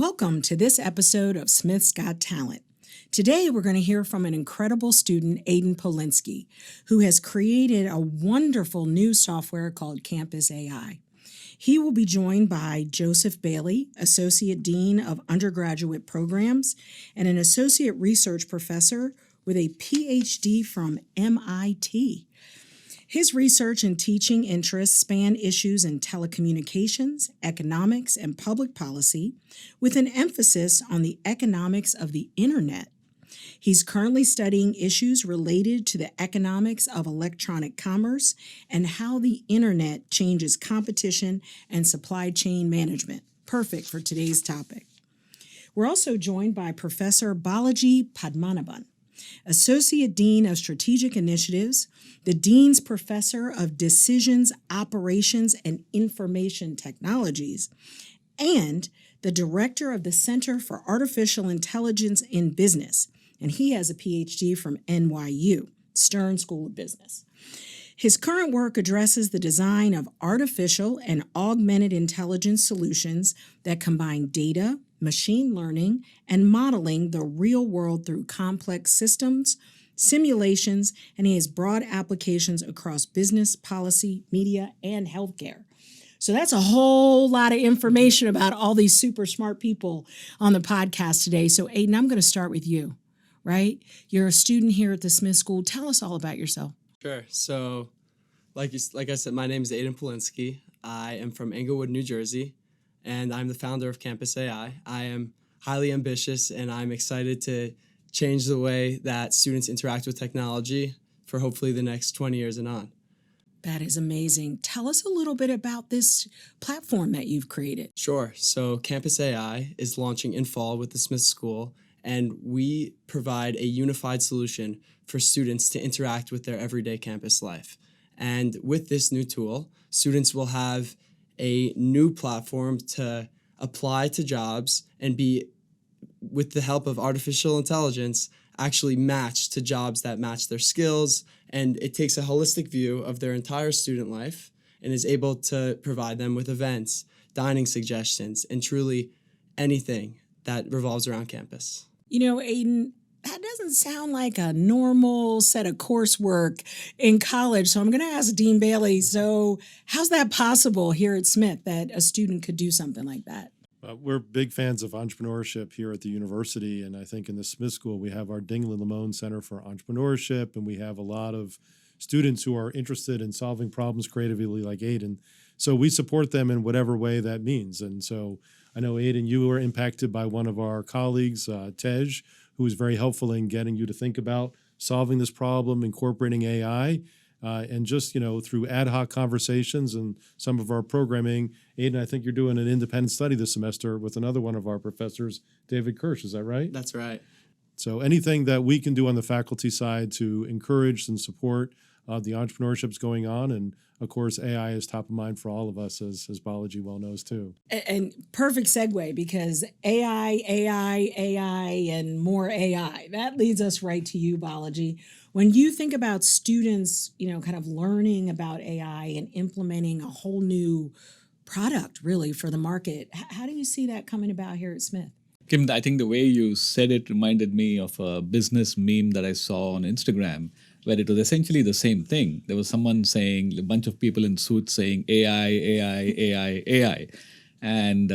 Welcome to this episode of Smith's Got Talent. Today we're going to hear from an incredible student, Aiden Polinsky, who has created a wonderful new software called Campus AI. He will be joined by Joseph Bailey, Associate Dean of Undergraduate Programs and an Associate Research Professor with a PhD from MIT. His research and teaching interests span issues in telecommunications, economics, and public policy, with an emphasis on the economics of the internet. He's currently studying issues related to the economics of electronic commerce and how the internet changes competition and supply chain management. Perfect for today's topic. We're also joined by Professor Balaji Padmanabhan, Associate Dean of Strategic Initiatives, the Dean's Professor of Decisions, Operations, and Information Technologies, and the Director of the Center for Artificial Intelligence in Business, and he has a PhD from NYU, Stern School of Business. His current work addresses the design of artificial and augmented intelligence solutions that combine data, machine learning, and modeling the real world through complex systems, simulations, and he has broad applications across business, policy, media, and healthcare. So that's a whole lot of information about all these super smart people on the podcast today. So Aiden, I'm going to start with you, right? You're a student here at the Smith School. Tell us all about yourself. Sure. So like I said, my name is Aiden Polinsky. I am from Englewood, New Jersey, and I'm the founder of Campus AI. I am highly ambitious, and I'm excited to change the way that students interact with technology for hopefully the next 20 years and on. That is amazing. Tell us a little bit about this platform that you've created. Sure. So Campus AI is launching in fall with the Smith School, and we provide a unified solution for students to interact with their everyday campus life. And with this new tool, students will have a new platform to apply to jobs and be, with the help of artificial intelligence, actually matched to jobs that match their skills. And it takes a holistic view of their entire student life and is able to provide them with events, dining suggestions, and truly anything that revolves around campus. You know, Aiden, that doesn't sound like a normal set of coursework in college. So I'm going to ask Dean Bailey, so how's that possible here at Smith that a student could do something like that? We're big fans of entrepreneurship here at the university, and I think in the Smith School we have our Dingley Lamone Center for Entrepreneurship, and we have a lot of students who are interested in solving problems creatively like Aiden. So we support them in whatever way that means. And so I know, Aiden, you were impacted by one of our colleagues, Tej, who was very helpful in getting you to think about solving this problem, incorporating AI. And just, through ad hoc conversations and some of our programming, Aiden, I think you're doing an independent study this semester with another one of our professors, David Kirsch. Is that right? That's right. So anything that we can do on the faculty side to encourage and support the entrepreneurships going on. And, of course, AI is top of mind for all of us, as Balaji well knows, too. And perfect segue, because AI, and more AI. That leads us right to you, Balaji. When you think about students, kind of learning about AI and implementing a whole new product, really, for the market, how do you see that coming about here at Smith? Kim, I think the way you said it reminded me of a business meme that I saw on Instagram, where it was essentially the same thing. There was someone saying, a bunch of people in suits saying AI, AI, AI, AI. And,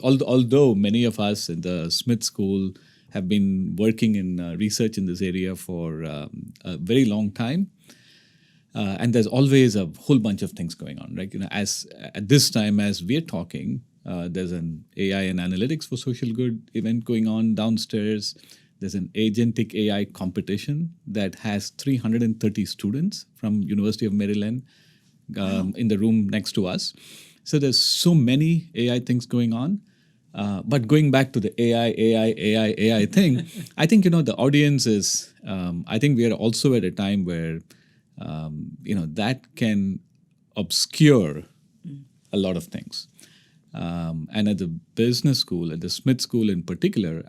although many of us in the Smith School have been working in research in this area for a very long time, and there's always a whole bunch of things going on, right? As at this time, as we're talking, there's an AI and analytics for social good event going on downstairs. There's an agentic AI competition that has 330 students from University of Maryland in the room next to us. So there's so many AI things going on. But going back to the AI thing, I think, the audience is, I think we are also at a time where, that can obscure a lot of things. And at the business school, at the Smith School in particular,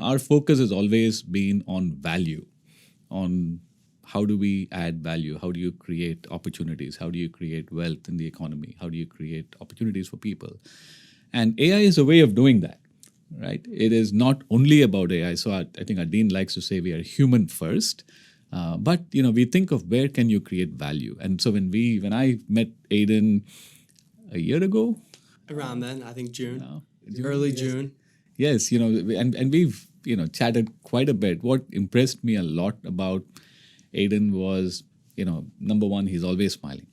our focus has always been on value, on how do we add value? How do you create opportunities? How do you create wealth in the economy? How do you create opportunities for people? And AI is a way of doing that, right? It is not only about AI. So I think our dean likes to say we are human first. But we think of where can you create value. And so when I met Aidan a year ago, Around then, I think June, June, early yes. June. Yes, and we've chatted quite a bit. What impressed me a lot about Aidan was, number one, he's always smiling,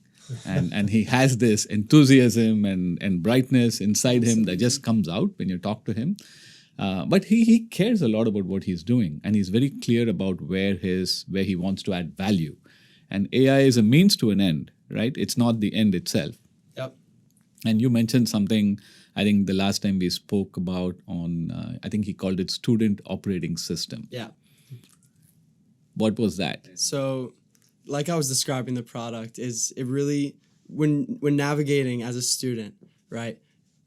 and he has this enthusiasm and brightness inside him that just comes out when you talk to him. But he cares a lot about what he's doing, and he's very clear about where he wants to add value. And AI is a means to an end, right? It's not the end itself. Yep. And you mentioned something, I think the last time we spoke about on, I think he called it student operating system. Yeah. What was that? So, like I was describing the product, is it really, when navigating as a student, right?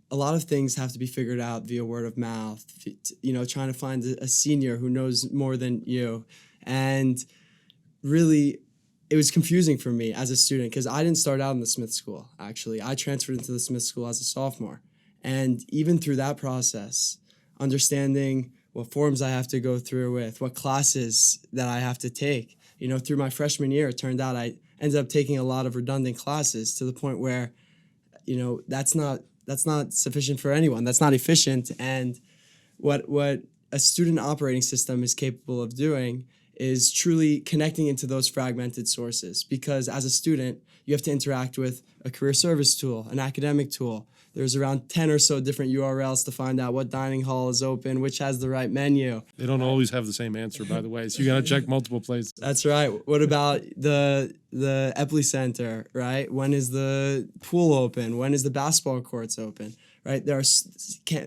A lot of things have to be figured out via word of mouth, trying to find a senior who knows more than you. And really, it was confusing for me as a student because I didn't start out in the Smith School, actually. I transferred into the Smith School as a sophomore. And even through that process, understanding what forms I have to go through with, what classes that I have to take. Through my freshman year, it turned out I ended up taking a lot of redundant classes to the point where, that's not sufficient for anyone. That's not efficient. And what a student operating system is capable of doing is truly connecting into those fragmented sources. Because as a student, you have to interact with a career service tool, an academic tool. There's around 10 or so different URLs to find out what dining hall is open, which has the right menu. They don't always have the same answer, by the way, so you got to check multiple places. That's right. What about the Epley Center, right? When is the pool open? When is the basketball courts open, right?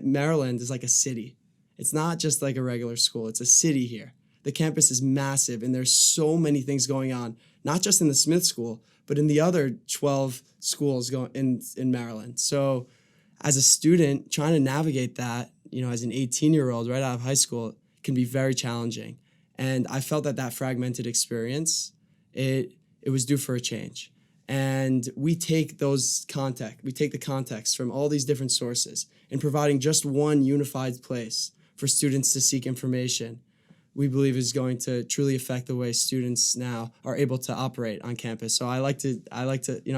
Maryland is like a city. It's not just like a regular school. It's a city here. The campus is massive, and there's so many things going on, not just in the Smith School, but in the other 12 schools in Maryland. So as a student, trying to navigate that, as an 18-year-old right out of high school, can be very challenging. And I felt that fragmented experience, it was due for a change. And we take the context from all these different sources and providing just one unified place for students to seek information, we believe is going to truly affect the way students now are able to operate on campus. So I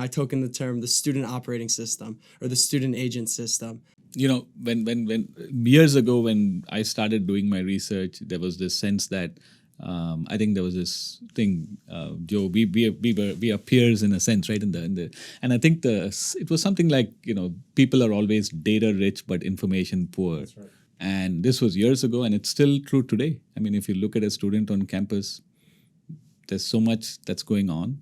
token the term the student operating system or the student agent system. When years ago when I started doing my research, there was this sense that I think there was this thing, Joe. We are peers in a sense, right? And I think it was something like people are always data rich but information poor. That's right. And this was years ago, and it's still true today. I mean, if you look at a student on campus, there's so much that's going on,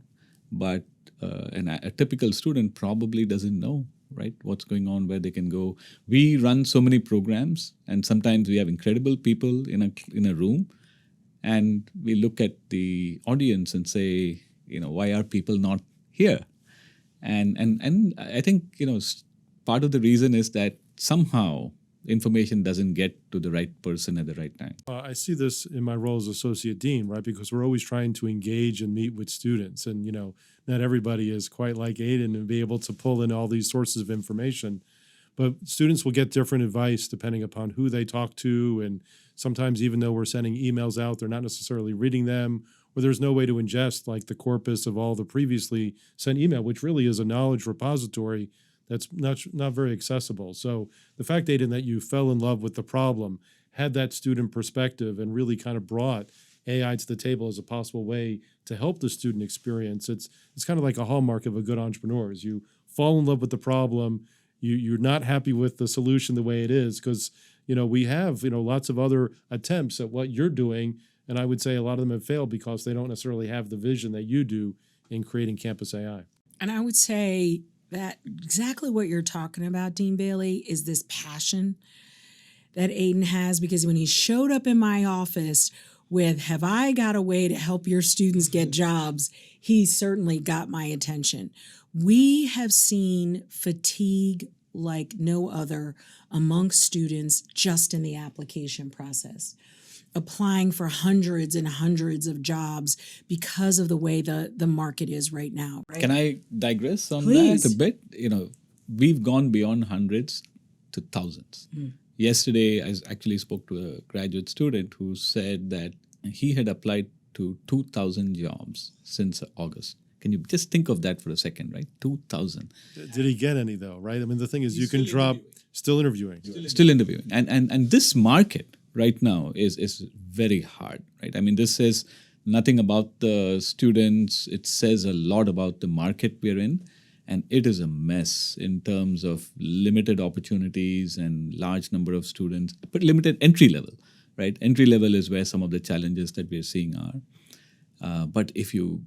but a typical student probably doesn't know, right, what's going on, where they can go. We run so many programs, and sometimes we have incredible people in a room, and we look at the audience and say, why are people not here? And I think part of the reason is that somehow information doesn't get to the right person at the right time. I see this in my role as associate dean, right? Because we're always trying to engage and meet with students. And, not everybody is quite like Aiden and be able to pull in all these sources of information. But students will get different advice depending upon who they talk to. And sometimes even though we're sending emails out, they're not necessarily reading them, or there's no way to ingest like the corpus of all the previously sent email, which really is a knowledge repository that's not very accessible. So the fact, Aidan, that you fell in love with the problem, had that student perspective, and really kind of brought AI to the table as a possible way to help the student experience, it's kind of like a hallmark of a good entrepreneur. Is you fall in love with the problem, you're not happy with the solution the way it is, because we have lots of other attempts at what you're doing, and I would say a lot of them have failed because they don't necessarily have the vision that you do in creating campus AI. And I would say that exactly what you're talking about, Dean Bailey, is this passion that Aiden has, because when he showed up in my office with, have I got a way to help your students get jobs, he certainly got my attention. We have seen fatigue like no other amongst students just in the application process, applying for hundreds and hundreds of jobs because of the way the market is right now. Right? Can I digress on Please. that a bit? We've gone beyond hundreds. to thousands. Yesterday, I actually spoke to a graduate student who said that he had applied to 2,000 jobs since August. Can you just think of that for a second, right? 2,000. Did he get any though, right? I mean, the thing is, you can drop, still interviewing. Still interviewing. And this market right now is very hard, right? I mean, this says nothing about the students. It says a lot about the market we're in. And it is a mess in terms of limited opportunities and large number of students, but limited entry level, right? Entry level is where some of the challenges that we're seeing are. But if you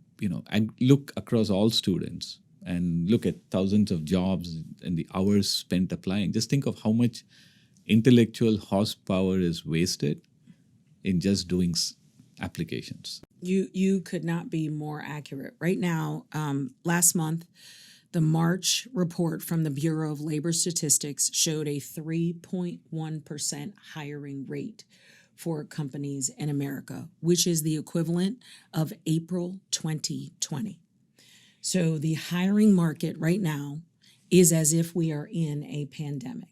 look across all students and look at thousands of jobs and the hours spent applying, just think of how much intellectual horsepower is wasted in just doing applications. You could not be more accurate. Right now, last month, the March report from the Bureau of Labor Statistics showed a 3.1% hiring rate for companies in America, which is the equivalent of April 2020. So the hiring market right now is as if we are in a pandemic.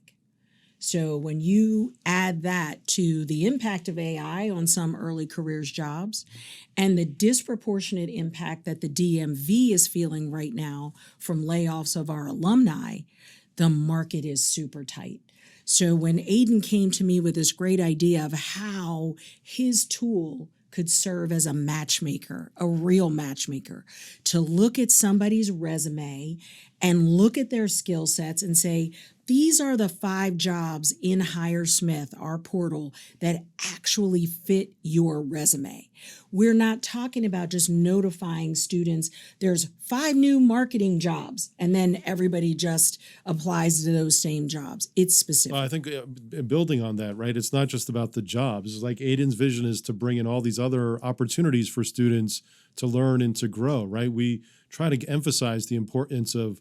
So when you add that to the impact of AI on some early careers jobs and the disproportionate impact that the DMV is feeling right now from layoffs of our alumni, the market is super tight. So when Aiden came to me with this great idea of how his tool could serve as a matchmaker, a real matchmaker, to look at somebody's resume and look at their skill sets and say, these are the 5 jobs in HireSmith, our portal, that actually fit your resume. We're not talking about just notifying students, there's 5 new marketing jobs, and then everybody just applies to those same jobs. It's specific. Well, I think building on that, right, it's not just about the jobs. It's like Aiden's vision is to bring in all these other opportunities for students to learn and to grow, right? We try to emphasize the importance of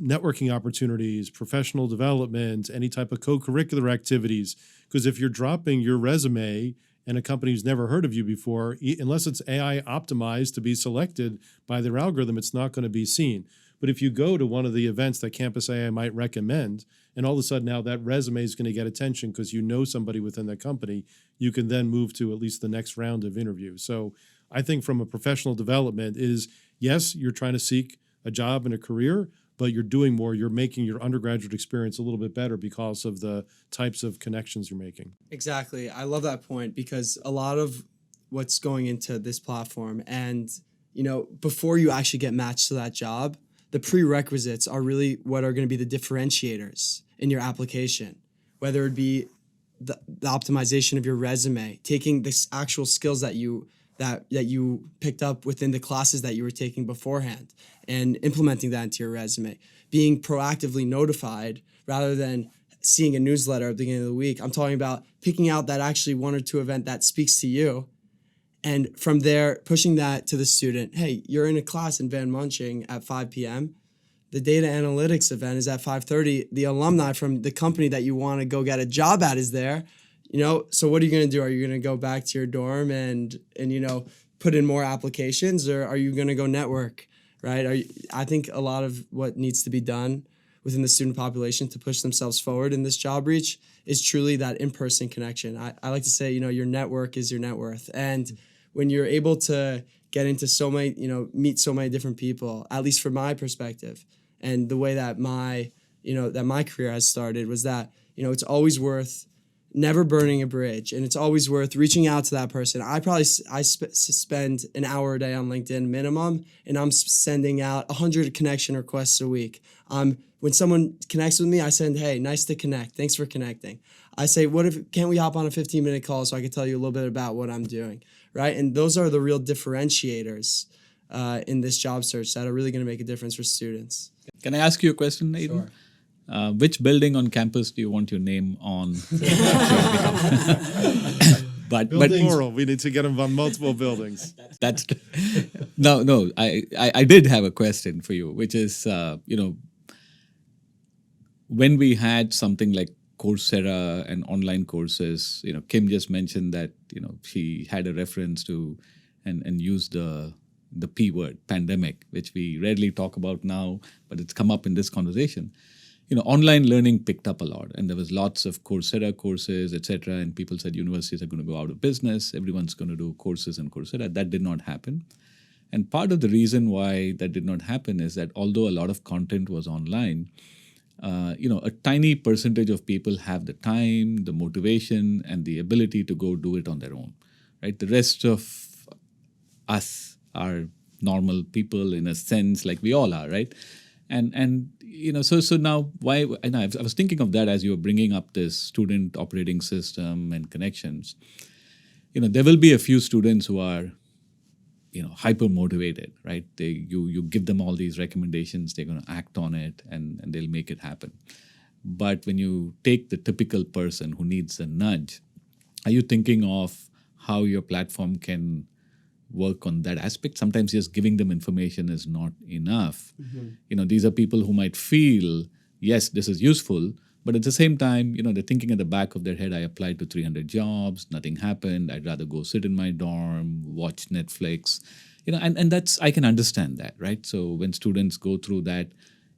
networking opportunities, professional development, any type of co-curricular activities. Because if you're dropping your resume and a company who's never heard of you before, unless it's AI optimized to be selected by their algorithm, it's not going to be seen. But if you go to one of the events that Campus AI might recommend, and all of a sudden now that resume is going to get attention because you know somebody within that company, you can then move to at least the next round of interviews. So I think from a professional development is, yes, you're trying to seek a job and a career, but you're doing more. You're making your undergraduate experience a little bit better because of the types of connections you're making. Exactly. I love that point because a lot of what's going into this platform and, before you actually get matched to that job, the prerequisites are really what are going to be the differentiators in your application, whether it be the optimization of your resume, taking the actual skills that you picked up within the classes that you were taking beforehand and implementing that into your resume, being proactively notified rather than seeing a newsletter at the beginning of the week. I'm talking about picking out that actually 1 or 2 event that speaks to you. And from there, pushing that to the student, hey, you're in a class in Van Munching at 5 p.m. The data analytics event is at 5:30. The alumni from the company that you want to go get a job at is there. So what are you going to do? Are you going to go back to your dorm and put in more applications, or are you going to go network, right? I think a lot of what needs to be done within the student population to push themselves forward in this job reach is truly that in-person connection. I like to say, your network is your net worth. And when you're able to get into so many, meet so many different people, at least from my perspective, and the way that my career has started was that, it's always worth never burning a bridge, and it's always worth reaching out to that person. I spend an hour a day on LinkedIn minimum, and I'm sending out 100 connection requests a week. When someone connects with me, I send, hey, nice to connect. Thanks for connecting. I say, can't we hop on a 15-minute call so I can tell you a little bit about what I'm doing, right? And those are the real differentiators in this job search that are really going to make a difference for students. Can I ask you a question, Aiden? Sure. Which building on campus do you want your name on? But Plural. We need to get them on multiple buildings. That's no. I did have a question for you, which is when we had something like Coursera and online courses, Kim just mentioned that she had a reference to and used the P word, pandemic, which we rarely talk about now, but it's come up in this conversation. online learning picked up a lot, and there was lots of Coursera courses, etc. And people said universities are going to go out of business. Everyone's going to do courses on Coursera. That did not happen. And part of the reason why that did not happen is that although a lot of content was online, a tiny percentage of people have the time, the motivation, and the ability to go do it on their own, right? The rest of us are normal people in a sense, like we all are, right? And so now why? And I was thinking of that as you were bringing up this student operating system and connections. There will be a few students who are hyper motivated, right? You give them all these recommendations, they're going to act on it, and they'll make it happen. But when you take the typical person who needs a nudge, are you thinking of how your platform can work on that aspect? Sometimes just giving them information is not enough. These are people who might feel, yes, this is useful, but at the same time, they're thinking at the back of their head, I applied to 300 jobs, nothing happened. I'd rather go sit in my dorm, watch Netflix, and that's, I can understand that, right? So when students go through that,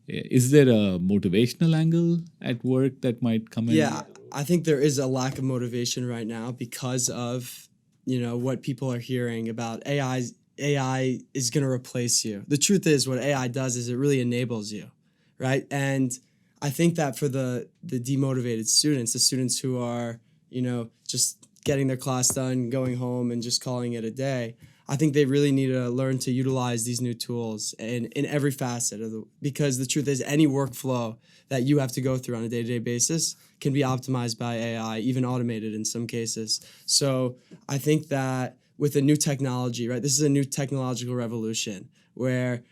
is there a motivational angle at work that might come in? Yeah, I think there is a lack of motivation right now because of what people are hearing about AI. AI is going to replace you. The truth is, what AI does is it really enables you, right? And I think that for the demotivated students, the students who are, just getting their class done, going home, and just calling it a day, I think they really need to learn to utilize these new tools in every facet because the truth is, any workflow that you have to go through on a day-to-day basis can be optimized by AI, even automated in some cases. So I think that with a new technology, right, this is a new technological revolution where,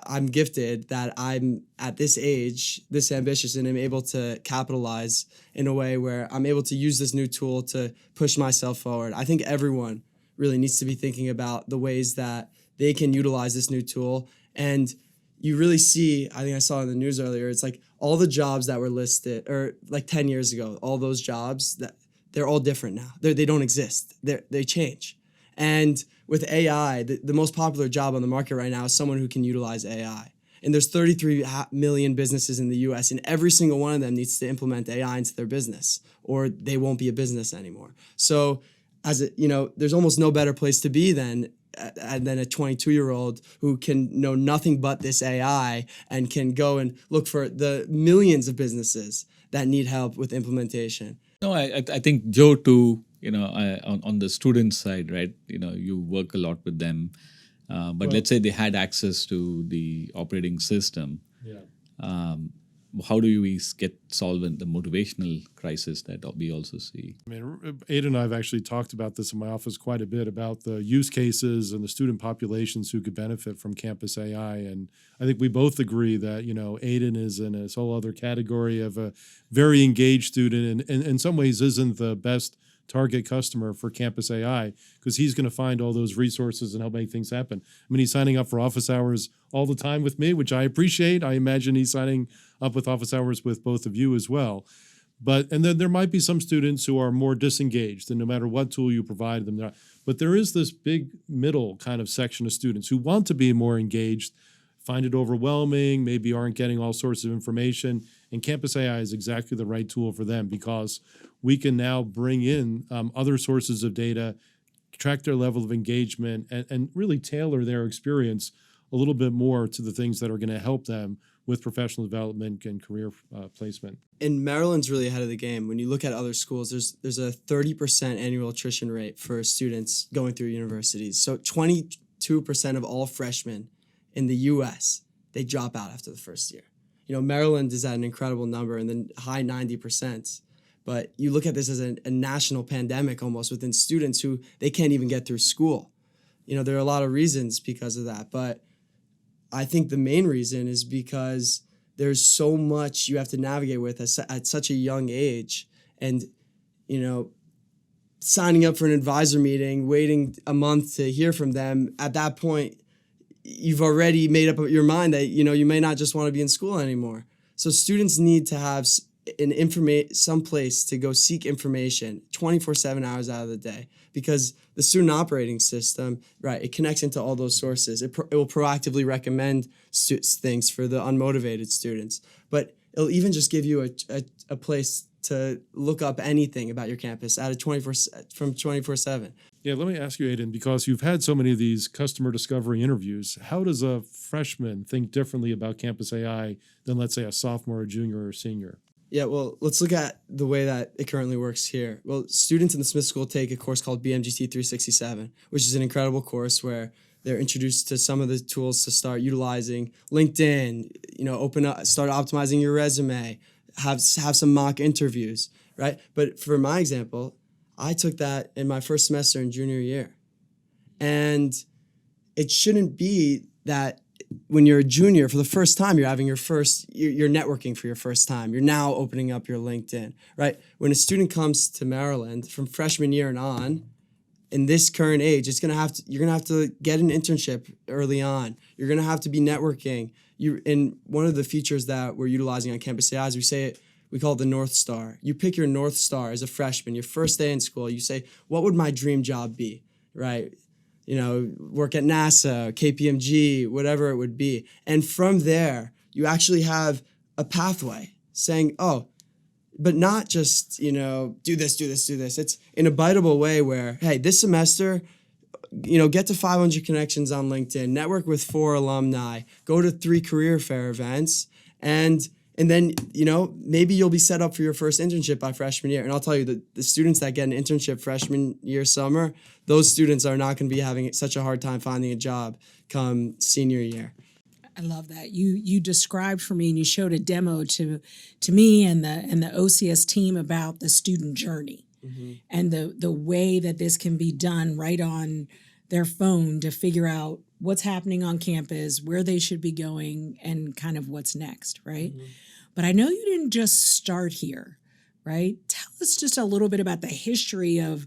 I'm gifted that I'm at this age, this ambitious, and I'm able to capitalize in a way where I'm able to use this new tool to push myself forward. I think everyone really needs to be thinking about the ways that they can utilize this new tool. And you really see, I think I saw in the news earlier, it's like all the jobs that were listed, or like 10 years ago, all those jobs, that they're all different now. They don't exist. They change. And with AI, the most popular job on the market right now is someone who can utilize AI. And there's 33 million businesses in the US, and every single one of them needs to implement AI into their business, or they won't be a business anymore. So there's almost no better place to be than a 22-year-old who can know nothing but this AI and can go and look for the millions of businesses that need help with implementation. No, I think Joe too, on the student side, right? You work a lot with them, but let's say they had access to the operating system. Yeah. How do we solve the motivational crisis that we also see? I mean, Aiden and I have actually talked about this in my office quite a bit about the use cases and the student populations who could benefit from campus AI. And I think we both agree that, Aiden is in a whole other category of a very engaged student and in some ways isn't the best target customer for campus AI because he's going to find all those resources and help make things happen. I mean, he's signing up for office hours all the time with me, which I appreciate. I imagine he's signing up with office hours with both of you as well. And then there might be some students who are more disengaged, and no matter what tool you provide them, but there is this big middle kind of section of students who want to be more engaged, find it overwhelming, maybe aren't getting all sorts of information, and Campus AI is exactly the right tool for them because we can now bring in other sources of data, track their level of engagement, and really tailor their experience a little bit more to the things that are going to help them with professional development and career placement. And Maryland's really ahead of the game. When you look at other schools, there's a 30% annual attrition rate for students going through universities. So 22% of all freshmen in the U.S., they drop out after the first year. Maryland is at an incredible number in the high 90%. But you look at this as a national pandemic almost within students who they can't even get through school. There are a lot of reasons because of that. But I think the main reason is because there's so much you have to navigate with at such a young age. And, signing up for an advisor meeting, waiting a month to hear from them, at that point, you've already made up your mind that, you may not just want to be in school anymore. So students need to have some place to go seek information 24/7 hours out of the day because the student operating system, right, it connects into all those sources. It will proactively recommend things for the unmotivated students, but it'll even just give you a place to look up anything about your campus at a 24/7. Yeah, let me ask you, Aiden, because you've had so many of these customer discovery interviews, how does a freshman think differently about Campus AI than, let's say, a sophomore, a junior, or a senior? Yeah, well, let's look at the way that it currently works here. Well, students in the Smith School take a course called BMGT 367, which is an incredible course where they're introduced to some of the tools to start utilizing LinkedIn, start optimizing your resume, have some mock interviews, right? But for my example, I took that in my first semester in junior year. And it shouldn't be that when you're a junior for the first time, you're networking for your first time. You're now opening up your LinkedIn, right? When a student comes to Maryland from freshman year and on, in this current age, you're gonna have to get an internship early on. You're gonna have to be networking. And one of the features that we're utilizing on Campus AI is we call it the North Star. You pick your North Star as a freshman, your first day in school. You say, what would my dream job be, right? Work at NASA, KPMG, whatever it would be. And from there, you actually have a pathway saying, oh, but not just, do this. It's in a biteable way where, hey, this semester, get to 500 connections on LinkedIn, network with 4 alumni, go to 3 career fair events, and then, maybe you'll be set up for your first internship by freshman year. And I'll tell you, the students that get an internship freshman year summer, those students are not going to be having such a hard time finding a job come senior year. I love that. You described for me and you showed a demo to me and the OCS team about the student journey and the way that this can be done right on their phone to figure out what's happening on campus, where they should be going, and kind of what's next, right? But I know you didn't just start here, right? Tell us just a little bit about the history of,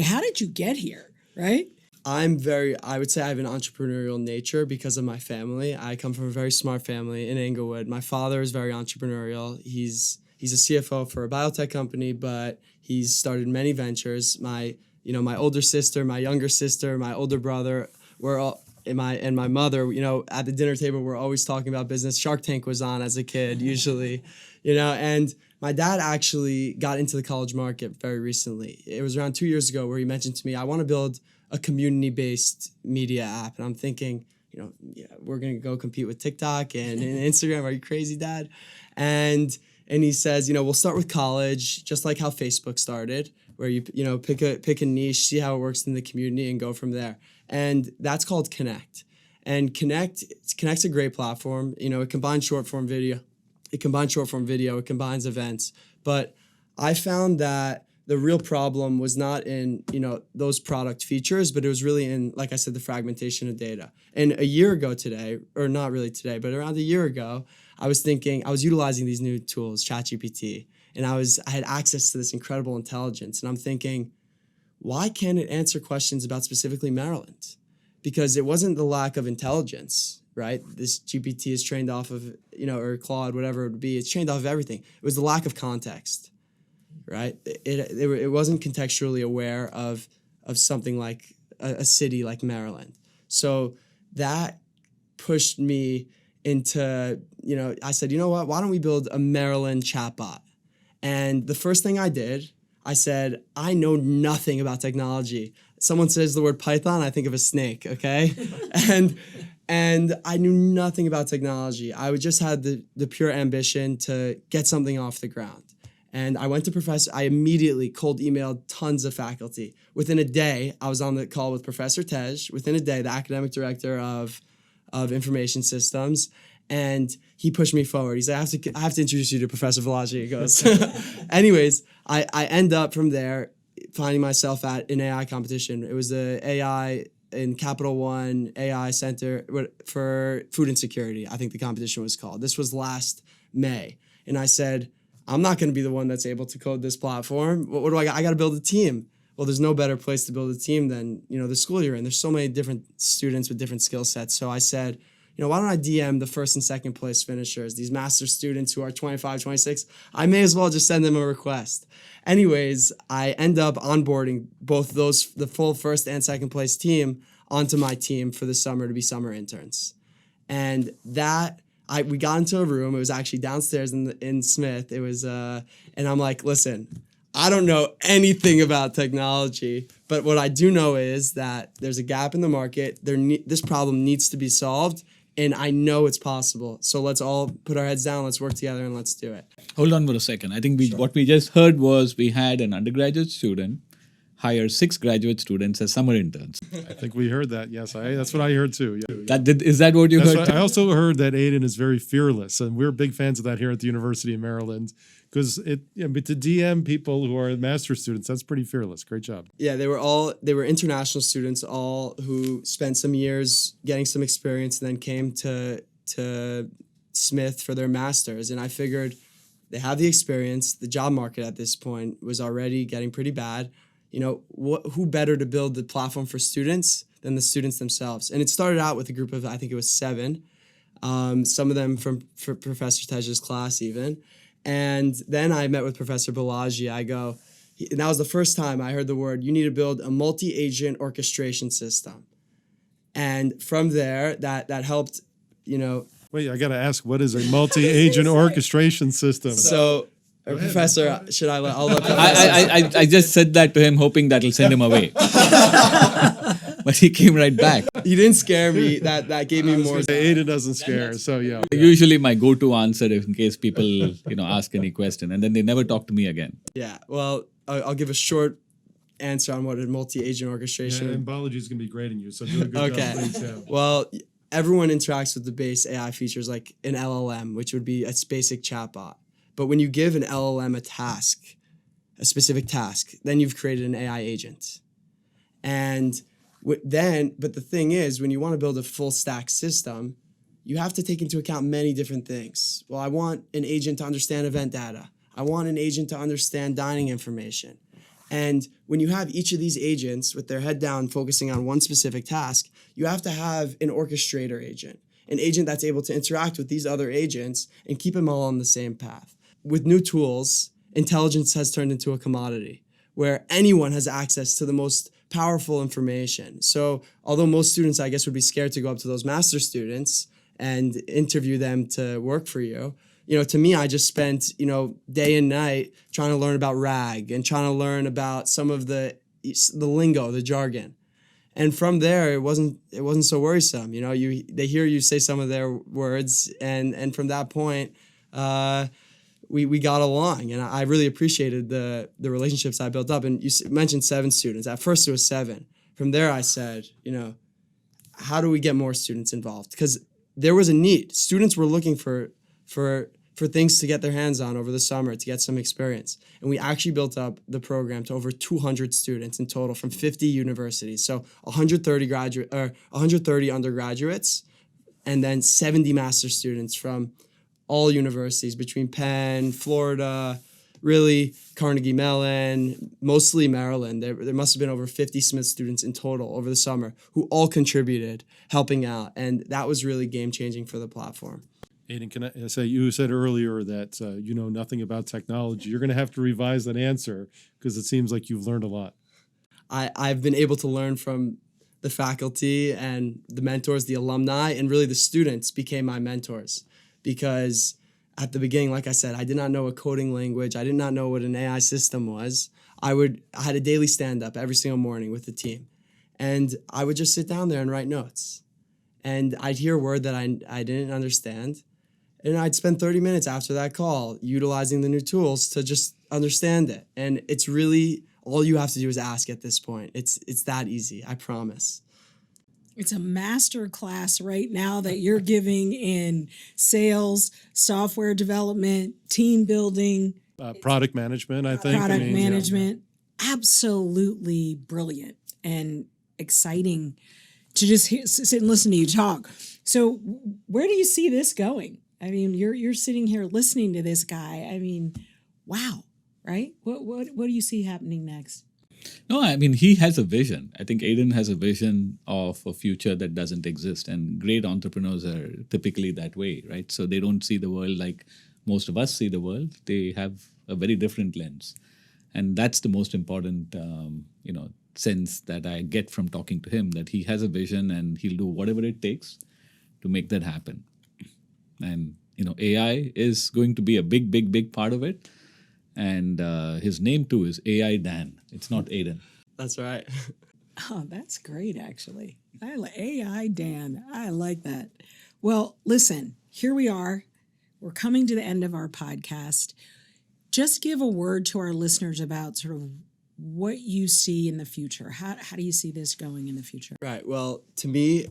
how did you get here, right? I would say I have an entrepreneurial nature because of my family. I come from a very smart family in Englewood. My father is very entrepreneurial. He's a CFO for a biotech company, but he's started many ventures. My older sister, my younger sister, my older brother, and my mother, at the dinner table, we're always talking about business. Shark Tank was on as a kid, usually, and my dad actually got into the college market very recently. It was around 2 years ago where he mentioned to me, I want to build a community-based media app. And I'm thinking, we're going to go compete with TikTok and Instagram. Are you crazy, Dad? And he says, we'll start with college, just like how Facebook started, where you pick a niche, see how it works in the community, and go from there. And that's called Connect. And Connect's a great platform. It combines short form video. It combines events. But I found that the real problem was not in, those product features, but it was really in, like I said, the fragmentation of data. And a year ago today, or not really today, but around a year ago, I was utilizing these new tools, ChatGPT, and I had access to this incredible intelligence. And I'm thinking, why can't it answer questions about specifically Maryland? Because it wasn't the lack of intelligence, right? This GPT is trained off of, or Claude, whatever it would be. It's trained off of everything. It was the lack of context, right? It wasn't contextually aware of something like a city like Maryland. So that pushed me into, I said, you know what? Why don't we build a Maryland chatbot? And the first thing I did, I said, I know nothing about technology. Someone says the word Python, I think of a snake, okay? and I knew nothing about technology. I just had the pure ambition to get something off the ground. And I went to Professor, I immediately cold emailed tons of faculty. Within a day, I was on the call with Professor Tej. Within a day, the academic director of information systems. And he pushed me forward. He said, I have to introduce you to Professor Balaji. He goes, anyways, I end up from there finding myself at an AI competition. It was the AI in Capital One AI Center for Food Insecurity, I think the competition was called. This was last May. And I said, I'm not going to be the one that's able to code this platform. What do I got? I got to build a team. Well, there's no better place to build a team than, the school you're in. There's so many different students with different skill sets. So I said, why don't I DM the first and second place finishers, these master students who are 25, 26? I may as well just send them a request. Anyways, I end up onboarding both those, the full first and second place team, onto my team for the summer to be summer interns. And we got into a room. It was actually downstairs in Smith. It was, and I'm like, listen, I don't know anything about technology, but what I do know is that there's a gap in the market. This problem needs to be solved, and I know it's possible. So let's all put our heads down, let's work together, and let's do it. Hold on for a second. I think what we just heard was we had an undergraduate student hire 6 graduate students as summer interns. I think we heard that. Yes, that's what I heard too. Yeah. Is that what you heard? I also heard that Aiden is very fearless, and we're big fans of that here at the University of Maryland. Because to DM people who are master students, that's pretty fearless. Great job. Yeah, they were international students, all who spent some years getting some experience, and then came to Smith for their masters. And I figured they have the experience. The job market at this point was already getting pretty bad. Who better to build the platform for students than the students themselves? And it started out with a group of, I think it was 7, some of them from Professor Tej's class even. And then I met with Professor Balaji. And that was the first time I heard the word, you need to build a multi-agent orchestration system. And from there, that helped, Wait, I got to ask, what is a multi-agent orchestration system? So, Professor, I'll let Professor. I just said that to him, hoping that'll send him away. But he came right back. He didn't scare me. That gave me more. Aiden doesn't scare, so yeah. Usually my go-to answer is in case people, ask any question, and then they never talk to me again. Yeah, well, I'll give a short answer on what a multi-agent orchestration. And Balaji's going to be grading you, so do a good job, please. Yeah. Well, everyone interacts with the base AI features like an LLM, which would be a basic chatbot. But when you give an LLM a specific task, then you've created an AI agent. And but the thing is, when you want to build a full stack system, you have to take into account many different things. Well, I want an agent to understand event data. I want an agent to understand dining information. And when you have each of these agents with their head down focusing on one specific task, you have to have an orchestrator agent, an agent that's able to interact with these other agents and keep them all on the same path. With new tools, intelligence has turned into a commodity where anyone has access to the most powerful information. So although most students, I guess, would be scared to go up to those master students and interview them to work for you, to me, I just spent, day and night trying to learn about RAG and trying to learn about some of the lingo, the jargon. And from there, it wasn't so worrisome. They hear you say some of their words, and from that point, we got along, and I really appreciated the relationships I built up. And you mentioned 7 students. At first, it was 7. From there, I said, how do we get more students involved? Because there was a need. Students were looking for things to get their hands on over the summer to get some experience. And we actually built up the program to over 200 students in total from 50 universities. So 130 undergraduates, and then 70 master students from all universities between Penn, Florida, really Carnegie Mellon, mostly Maryland. There must have been over 50 Smith students in total over the summer who all contributed, helping out. And that was really game-changing for the platform. Aiden, can I say, you said earlier that you know nothing about technology. You're going to have to revise that answer because it seems like you've learned a lot. I've been able to learn from the faculty and the mentors, the alumni, and really the students became my mentors. Because at the beginning, like I said, I did not know a coding language. I did not know what an AI system was. I had a daily stand-up every single morning with the team. And I would just sit down there and write notes. And I'd hear a word that I didn't understand. And I'd spend 30 minutes after that call utilizing the new tools to just understand it. And it's really, all you have to do is ask at this point. It's that easy, I promise. It's a master class right now that you're giving in sales, software development, team building. Product management, I think. Product management. Yeah. Absolutely brilliant and exciting to just sit and listen to you talk. So where do you see this going? I mean, you're sitting here listening to this guy. I mean, wow, right? What do you see happening next? No, I mean, he has a vision. I think Aiden has a vision of a future that doesn't exist. And great entrepreneurs are typically that way, right? So they don't see the world like most of us see the world. They have a very different lens. And that's the most important, sense that I get from talking to him, that he has a vision and he'll do whatever it takes to make that happen. And, AI is going to be a big, big, big part of it. And his name too is AI Dan. It's not Aiden. That's right. Oh, that's great, actually. AI Dan. I like that. Well, listen, here we are. We're coming to the end of our podcast. Just give a word to our listeners about sort of what you see in the future. How do you see this going in the future? Right. Well, to me,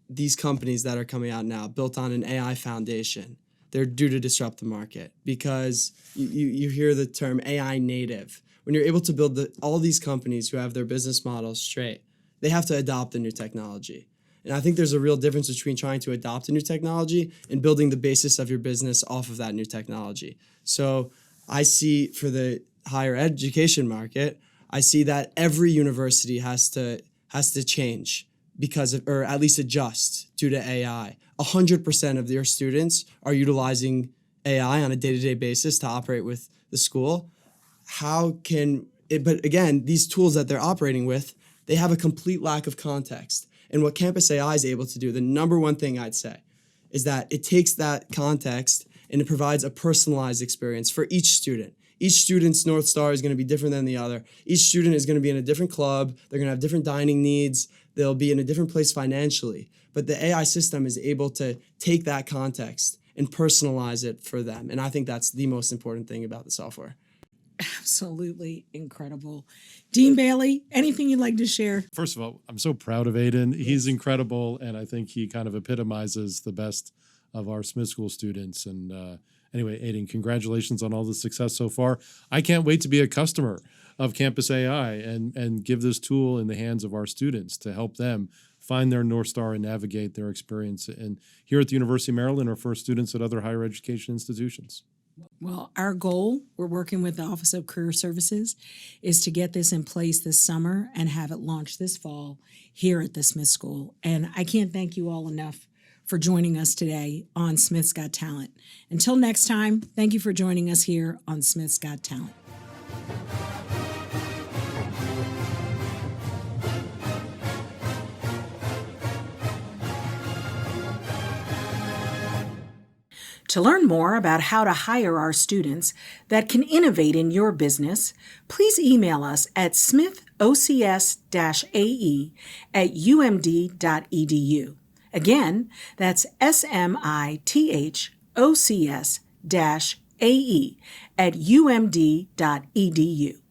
these companies that are coming out now built on an AI foundation, they're due to disrupt the market, because you hear the term AI native. When you're able to build all these companies who have their business models straight, they have to adopt the new technology. And I think there's a real difference between trying to adopt a new technology and building the basis of your business off of that new technology. So I see, for the higher education market, I see that every university has to change because of, or at least adjust due to AI. 100% of their students are utilizing AI on a day-to-day basis to operate with the school. But again, these tools that they're operating with, they have a complete lack of context. And what Campus AI is able to do, the number one thing I'd say, is that it takes that context and it provides a personalized experience for each student. Each student's North Star is going to be different than the other. Each student is going to be in a different club. They're going to have different dining needs. They'll be in a different place financially. But the AI system is able to take that context and personalize it for them. And I think that's the most important thing about the software. Absolutely incredible. Dean Bailey, anything you'd like to share? First of all, I'm so proud of Aiden. He's incredible, and I think he kind of epitomizes the best of our Smith School students. And anyway, Aiden, congratulations on all the success so far. I can't wait to be a customer of Campus AI and give this tool in the hands of our students to help them find their North Star and navigate their experience. And here at the University of Maryland, or for students at other higher education institutions. Well, our goal, we're working with the Office of Career Services, is to get this in place this summer and have it launched this fall here at the Smith School. And I can't thank you all enough for joining us today on Smith's Got Talent. Until next time, thank you for joining us here on Smith's Got Talent. To learn more about how to hire our students that can innovate in your business, please email us at smithocs-ae@umd.edu. Again, that's smithocs-ae@umd.edu.